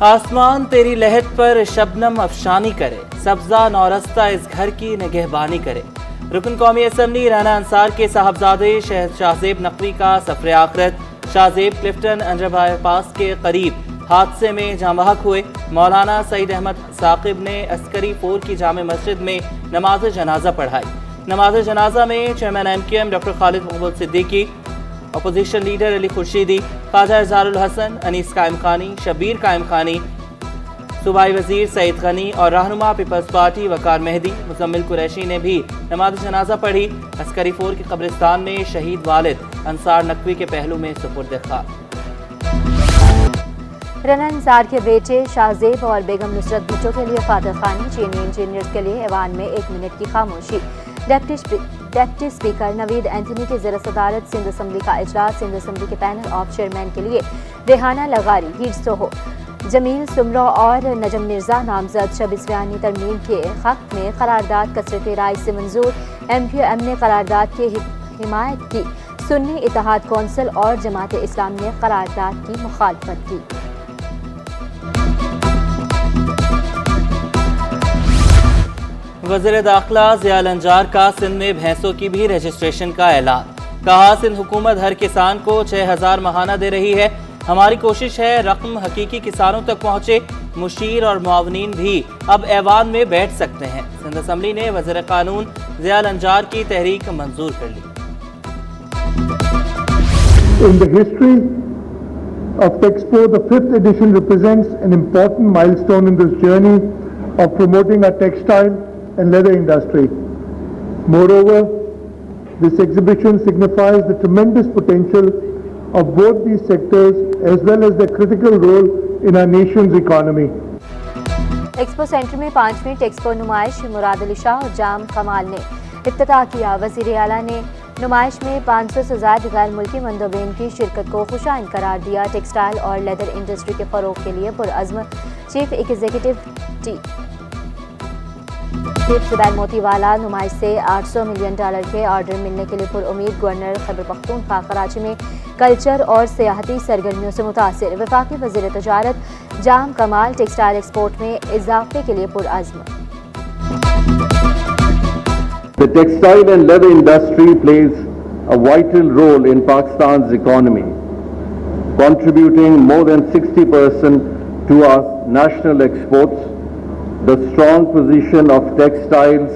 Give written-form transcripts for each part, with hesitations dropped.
آسمان تیری لہت پر شبنم افشانی کرے، سبزہ نورستہ اس گھر کی نگہبانی کرے۔ رکن قومی اسمبلی رانا انصار کے صاحبزادے شاہ زیب نقوی کا سفر آخرت۔ شاہ زیب کلفٹن انڈر بائی پاس کے قریب حادثے میں جاں بحق ہوئے۔ مولانا سعید احمد ثاقب نے عسکری 4 کی جامع مسجد میں نماز جنازہ پڑھائی۔ نماز جنازہ میں چیئرمین MQM ڈاکٹر خالد محمود صدیقی، اپوزیشن لیڈر علی خورشیدی، خواجہ اظہار الحسن، انیس قائم خانی، شبیر قائم خانی، صوبائی وزیر سعید غنی اور رہنما پیپلز پارٹی وقار مہدی مزمل قریشی نے بھی نماز جنازہ پڑھی۔ عسکری 4 کے قبرستان میں شہید والد انصار نقوی کے پہلو میں سپرد خاک۔ رانا انصار کے بیٹے شاہ زیب اور بیگم نصرت بھٹو کے لیے فاتح خانی، چینی انجینئرز کے لیے ایوان میں 1 منٹ کی خاموشی۔ ڈپٹی اسپیکر نوید اینتھنی کی زیر صدارت سندھ اسمبلی کا اجلاس۔ سندھ اسمبلی کے پینل آف چیئرمین کے لیے ریحانہ لغاری، ہیڈ سوہو، جمیل سمرو اور نجم مرزا نامزد۔ 26ویں ترمیم کے حق میں قرارداد کثرت رائے سے منظور۔ MQM نے قرارداد کی حمایت کی، سنی اتحاد کونسل اور جماعت اسلام نے قرارداد کی مخالفت کی۔ وزیر داخلہ ضیاء الانجار کا سندھ میں بھینسوں کی بھی رجسٹریشن کا اعلان۔ کہا سندھ حکومت ہر کسان کو 6000 ماہانہ دے رہی ہے۔ ہماری کوشش ہے رقم حقیقی کسانوں تک پہنچے۔ مشیر اور معاونین بھی اب ایوان میں بیٹھ سکتے ہیں۔ سندھ اسمبلی نے وزیر قانون ضیاء الانجار کی تحریک منظور کر لی۔ In the history of Texpo, the 5th edition represents an important milestone in this journey of promoting our textile and leather industry. Moreover, this exhibition signifies the tremendous potential of both these sectors as well as their critical role in our nation's economy. Expo centre میں 5ویں ٹیکسپو نمائش مراد علی شاہ اور جام کمال نے افتتاح کیا۔ وزیر اعلیٰ نے نمائش میں 500 سے زائد غیر ملکی مندوبین کی شرکت کو خوشائند قرار دیا۔ ٹیکسٹائل اور لیدر انڈسٹری کے فروغ کے لیے پرعزم چیف ایگزیکٹو زبیر موتی والا نمائش سے $800 ملین کے آرڈر ملنے کے لیے پر امید۔ گورنر خیبر پختونخوا کراچی میں کلچر اور سیاحتی سرگرمیوں سے متاثر۔ وفاقی وزیر تجارت جام کمال ٹیکسٹائل ایکسپورٹ میں اضافے کے لیے پرعزم۔ The textile and leather industry plays a vital role in Pakistan's economy, contributing more than 60% to our national exports. The strong position of textiles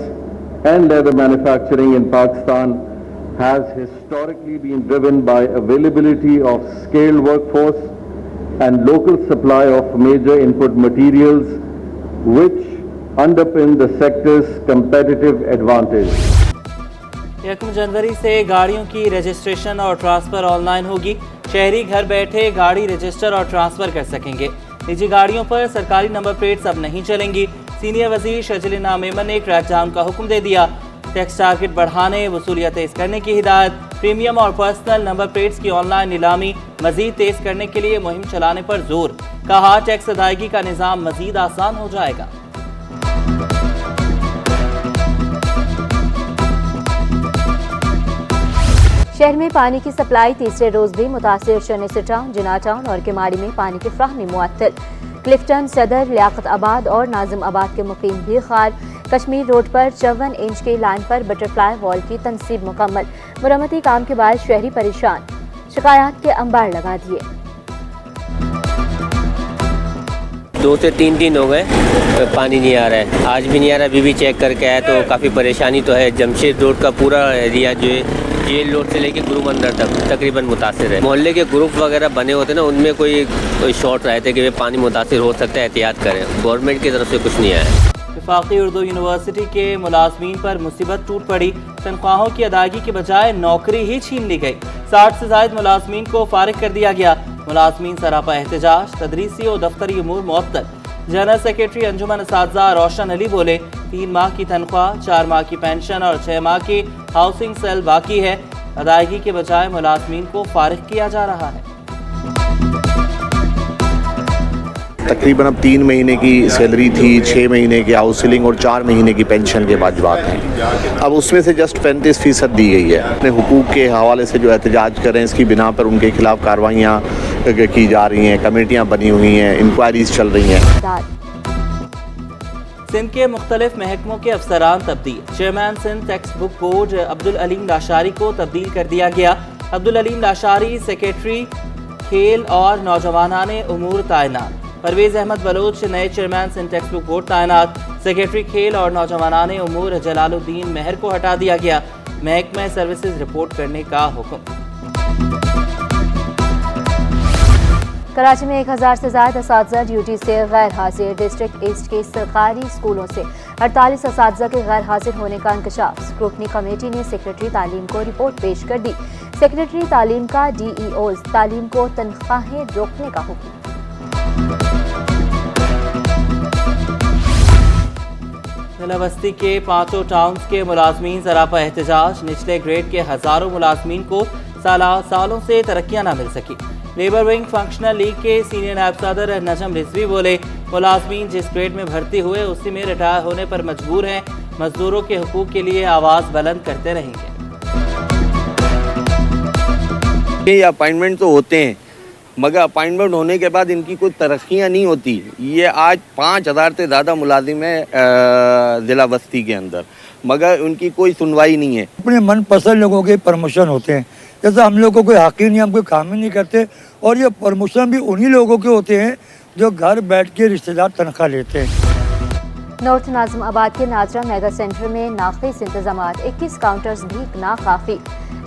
and leather manufacturing in Pakistan has historically been driven by availability of skilled workforce and local supply of major input materials, which underpin the sector's competitive advantage. 1 جنوری سے گاڑیوں کی registration اور transfer on line ہوگی۔ شہری گھر بیٹھے گاڑی register اور ٹرانسفر کر سکیں گے۔ نجی گاڑیوں پر سرکاری نمبر پلیٹس اب نہیں چلیں گی۔ سینئر وزیر شجل نامیمن نے کریک ڈاؤن کا حکم دے دیا۔ ٹیکس ٹارگٹ بڑھانے، وصولیت تیز کرنے کی ہدایت۔ پریمیم اور پرسنل نمبر پلیٹس کی آن لائن نیلامی مزید تیز کرنے کے لیے مہم چلانے پر زور۔ کہا ٹیکس ادائیگی کا نظام مزید آسان ہو جائے گا۔ شہر میں پانی کی سپلائی تیسرے روز بھی متاثر۔ شنیسر ٹاؤن، جناح ٹاؤن اور کماڑی میں پانی کی فراہمی معطل۔ کلفٹن، صدر، لیاقت آباد اور ناظم آباد کے مقیم بھی خار۔ کشمیر روڈ پر 54 انچ کی لائن پر بٹر فلائی وال کی تنصیب مکمل۔ مرمتی کام کے بعد شہری پریشان، شکایات کے انبار لگا دیے۔ 2 سے 3 دن ہو گئے پانی نہیں آ رہا ہے، آج بھی نہیں آ رہا۔ ابھی بھی چیک کر کے آیا تو کافی پریشانی تو ہے۔ جمشید روڈ کا پورا ایریا جو ہے جیل روڈ سے لے کے گروپ اندر تک تقریباً متاثر ہے۔ محلے کے گروپ وغیرہ بنے ہوتے ہیں نا، ان میں کوئی شارٹ رہتے کہ پانی متاثر ہو سکتا ہے، احتیاط کریں۔ گورنمنٹ کی طرف سے کچھ نہیں آیا۔ وفاقی اردو یونیورسٹی کے ملازمین پر مصیبت ٹوٹ پڑی۔ تنخواہوں کی ادائیگی کے بجائے نوکری ہی چھین لی گئی۔ 60 سے زائد ملازمین کو فارغ کر دیا گیا۔ ملازمین سراپا احتجاج، تدریسی اور دفتری امور معطل۔ جنرل سیکریٹری انجمن اساتذہ روشن علی بولے 3 ماہ کی تنخواہ، 4 ماہ کی پینشن اور 6 ماہ کی ہاؤسنگ سیل باقی ہے۔ ادائیگی کے بجائے ملازمین کو فارغ کیا جا رہا ہے۔ تقریباً اب 3 مہینے کی سیلری تھی، 6 مہینے کی ہاؤسنگ اور 4 مہینے کی پینشن کے واجبات ہیں۔ اب اس میں سے جسٹ 35% دی گئی ہے۔ اپنے حقوق کے حوالے سے جو احتجاج کریں، اس کی بنا پر ان کے خلاف کاروائیاں کی جا رہی ہیں, کمیٹیاں بنی ہوئی ہیں, انکوائریز چل رہی ہیں. سندھ کے مختلف محکموں کے افسران تبدیل. Chairman Sindh text book board Abdul Aleem Lashari کو تبدیل کر دیا گیا. عبدالعلیم لاشاری سیکریٹری کھیل اور نوجوانان امور تعینات. پرویز احمد بلوچ نئے chairman Sindh text book board تعینات. سیکریٹری کھیل اور نوجوانان امور جلال الدین مہر کو ہٹا دیا گیا. محکمہ سروسز رپورٹ کرنے کا حکم. کراچی میں 1000 سے زائد اساتذہ ڈیوٹی سے غیر حاضر. ڈسٹرکٹ ایسٹ کے سرکاری اسکولوں سے 48 اساتذہ کے غیر حاضر ہونے کا انکشاف. اسکروٹنی کمیٹی نے سیکریٹری تعلیم کو رپورٹ پیش کر دی. سیکریٹری تعلیم کا ڈی ای اوز تعلیم کو تنخواہیں روکنے کا حکم. ضلع بستی کے 5 ٹاؤنز کے ملازمین سراپا احتجاج. نچلے گریڈ کے ہزاروں ملازمین کو سالوں سے ترقیاں نہ مل سکی. لیبر ونگ فنکشنل لیگ کے سینئر نائب صدر نجم رضوی بولے, ملازمین جس گریڈ میں بھرتی ہوئے اسی میں ریٹائر ہونے پر مجبور ہیں. مزدوروں کے حقوق کے لیے آواز بلند کرتے رہیں گے. یہ اپائنٹمنٹ تو ہوتے ہیں مگر اپائنٹمنٹ ہونے کے بعد ان کی کوئی ترقیاں نہیں ہوتی. یہ آج 5000 سے زیادہ ملازم ہیں ضلع بستی کے اندر مگر ان کی کوئی سنوائی نہیں ہے. اپنے من پسند لوگوں کے پروموشن ہوتے ہیں, جیسے ہم لوگ کو کوئی حق ہی نہیں, ہم کوئی کام ہی نہیں کرتے. اور یہ پروموشن بھی انہی لوگوں کے ہوتے ہیں جو گھر بیٹھ کے رشتہ دار تنخواہ لیتے ہیں. نارتھ ناظم آباد کے ناظرہ میگا سینٹر میں ناقص انتظامات. 21 کاؤنٹرز بھی ناکافی.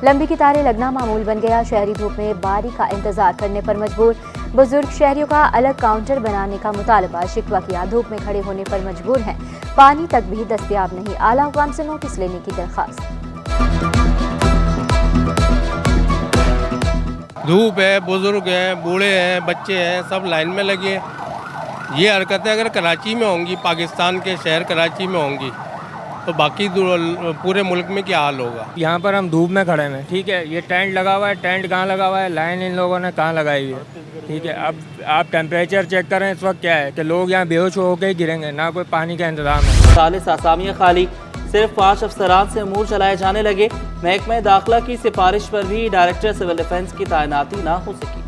لمبی قطاریں لگنا معمول بن گیا. شہری دھوپ میں باری کا انتظار کرنے پر مجبور. بزرگ شہریوں کا الگ کاؤنٹر بنانے کا مطالبہ. شکوہ کیا دھوپ میں کھڑے ہونے پر مجبور ہیں. پانی تک بھی دستیاب نہیں. اعلیٰ حکام سے نوٹس لینے کی درخواست. دھوپ ہے, بزرگ ہیں, بوڑھے ہیں, بچے ہیں, سب لائن میں لگے ہیں. یہ حرکتیں اگر کراچی میں ہوں گی, پاکستان کے شہر کراچی میں ہوں گی, تو باقی پورے ملک میں کیا حال ہوگا. یہاں پر ہم دھوپ میں کھڑے ہیں, ٹھیک ہے, یہ ٹینٹ لگا ہوا ہے. ٹینٹ کہاں لگا ہوا ہے, لائن ان لوگوں نے کہاں لگائی ہوئی ہے, ٹھیک ہے. اب آپ ٹیمپریچر چیک کریں اس وقت کیا ہے کہ لوگ یہاں بے ہوش ہو کے گریں گے. نہ کوئی پانی کا انتظام ہے. 40 آسامیاں خالی. صرف 5 افسران سے امور چلائے جانے لگے. محکمہ داخلہ کی سفارش پر بھی ڈائریکٹر سول ڈیفنس کی تعیناتی نہ ہو سکی.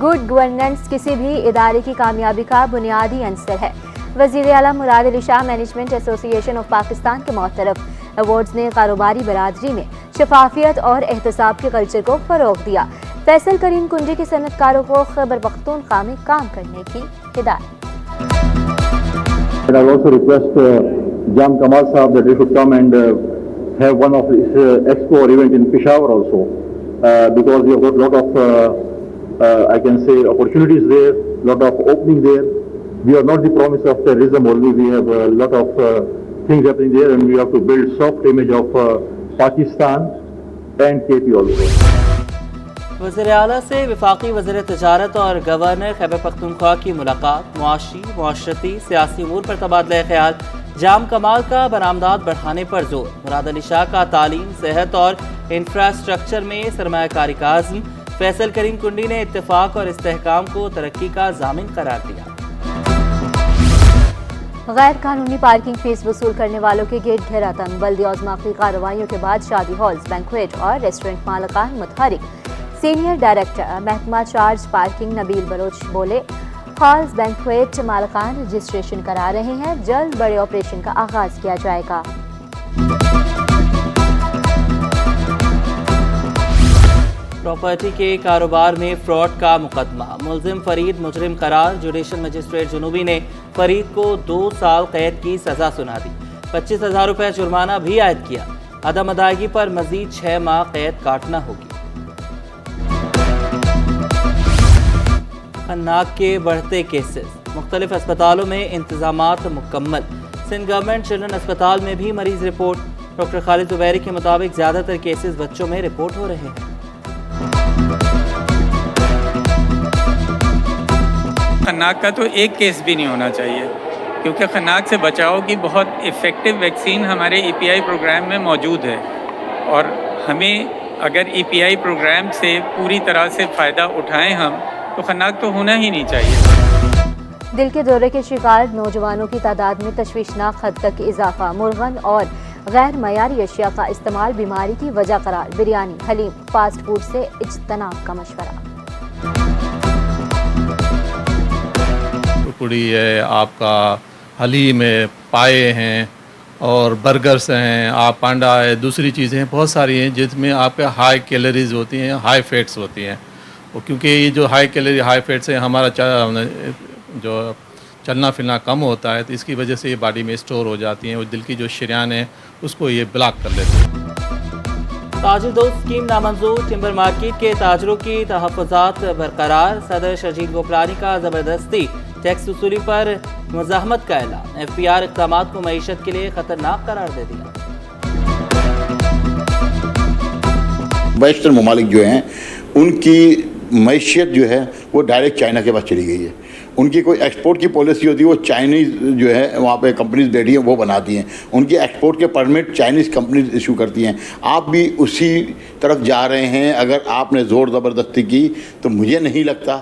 گڈ گورننس کسی بھی ادارے کی کامیابی کا بنیادی عنصر ہے. وزیر اعلیٰ مراد علی شاہ مینجمنٹ ایسوسی ایشن آف پاکستان کے معترف. ایوارڈز نے کاروباری برادری میں شفافیت اور احتساب کے کلچر کو فروغ دیا. فیصل کریم کنڈی کے صنعت کاروں کو خیبر پختونخوا میں کام کرنے کی ہدایت. And I also request Jam Kamal Saab that they should come and have one of this expo or event in Peshawar also because we have got a lot of I can say opportunities there, lot of opening there. We are not the promise of terrorism only, we have a lot of things happening there and we have to build soft image of Pakistan and KP also. وزیر اعلیٰ سے وفاقی وزیر تجارت اور governor Khyber Pakhtunkhwa کی ملاقات. معاشی, معاشرتی, سیاسی امور پر تبادلہ خیال. جام کمال کا برآمدات بڑھانے پر زور. مراد علی شاہ کا تعلیم, صحت اور انفراسٹرکچر میں سرمایہ کاری کا عزم. فیصل کریم کنڈی نے اتفاق اور استحکام کو ترقی کا ضامن قرار دیا. غیر قانونی پارکنگ فیس وصول کرنے والوں کے گیٹ گھیرا تنگ. بلدی عظماقی کارروائیوں کے بعد شادی ہالز, بینکویٹ اور ریسٹورنٹ مالکان متحرک. سینئر ڈائریکٹر محکمہ چارج پارکنگ نبیل بلوچ بولے, ہالز بینکویٹ مالکان رجسٹریشن کرا رہے ہیں. جلد بڑے آپریشن کا آغاز کیا جائے گا. پراپرٹی کے کاروبار میں فراڈ کا مقدمہ. ملزم فرید مجرم قرار. جوڈیشل مجسٹریٹ جنوبی نے فرید کو 2 سال قید کی سزا سنا دی. 25,000 روپے جرمانہ بھی عائد کیا. عدم ادائیگی پر مزید 6 ماہ قید کاٹنا ہوگی. خناق کے بڑھتے کیسز. مختلف اسپتالوں میں انتظامات مکمل. سندھ گورنمنٹ چلڈرن اسپتال میں بھی مریض رپورٹ. ڈاکٹر خالد زبیری کے مطابق زیادہ تر کیسز بچوں میں رپورٹ ہو رہے ہیں. خناق کا تو ایک کیس بھی نہیں ہونا چاہیے کیونکہ خناق سے بچاؤ کی بہت افیکٹو ویکسین ہمارے ای پی آئی پروگرام میں موجود ہے اور ہمیں اگر ای پی آئی پروگرام سے پوری طرح سے فائدہ اٹھائیں ہم تو خناق تو ہونا ہی نہیں چاہیے. دل کے دورے کے شکار نوجوانوں کی تعداد میں تشویشناک حد تک اضافہ. مرغن اور غیر معیاری اشیاء کا استعمال بیماری کی وجہ قرار، بریانی، حلیم، فاسٹ فوڈ سے اجتناب کا مشورہ۔ پوڑی ہے، آپ کا حلیم ہے، پائے ہیں اور برگرز ہیں، آپ پانڈا ہے، دوسری چیزیں ہیں، بہت ساری ہیں جس میں آپ کا ہائی کیلوریز ہوتی ہیں، ہائی فیٹس ہوتی ہیں، کیونکہ یہ جو ہائی کیلوری ہائی فیٹس ہے ہمارا جو چلنا پھرنا کم ہوتا ہے، تو اس کی وجہ سے یہ باڈی میں اسٹور ہو جاتی ہیں اور دل کی جو شریان ہے اس کو یہ بلاک کر لیتے ہیں۔ تاجر دوست اسکیم نامنظور، ٹمبر مارکیٹ کے تاجروں کی تحفظات برقرار، صدر شرجیل گوپلانی کا زبردستی ٹیکس وصولی پر مزاحمت کا اعلان، ایف پی آر اقدامات کو معیشت کے لیے خطرناک قرار دے دیا۔ ویسٹرن ممالک جو ہیں ان کی معیشت جو ہے وہ ڈائریکٹ چائنا کے پاس چلی گئی ہے، ان کی کوئی ایکسپورٹ کی پالیسی ہوتی ہے وہ چائنیز جو ہے وہاں پہ کمپنیز بیٹھی ہیں وہ بناتی ہیں، ان کی ایکسپورٹ کے پرمٹ چائنیز کمپنیز ایشو کرتی ہیں۔ آپ بھی اسی طرف جا رہے ہیں، اگر آپ نے زور زبردستی کی تو مجھے نہیں لگتا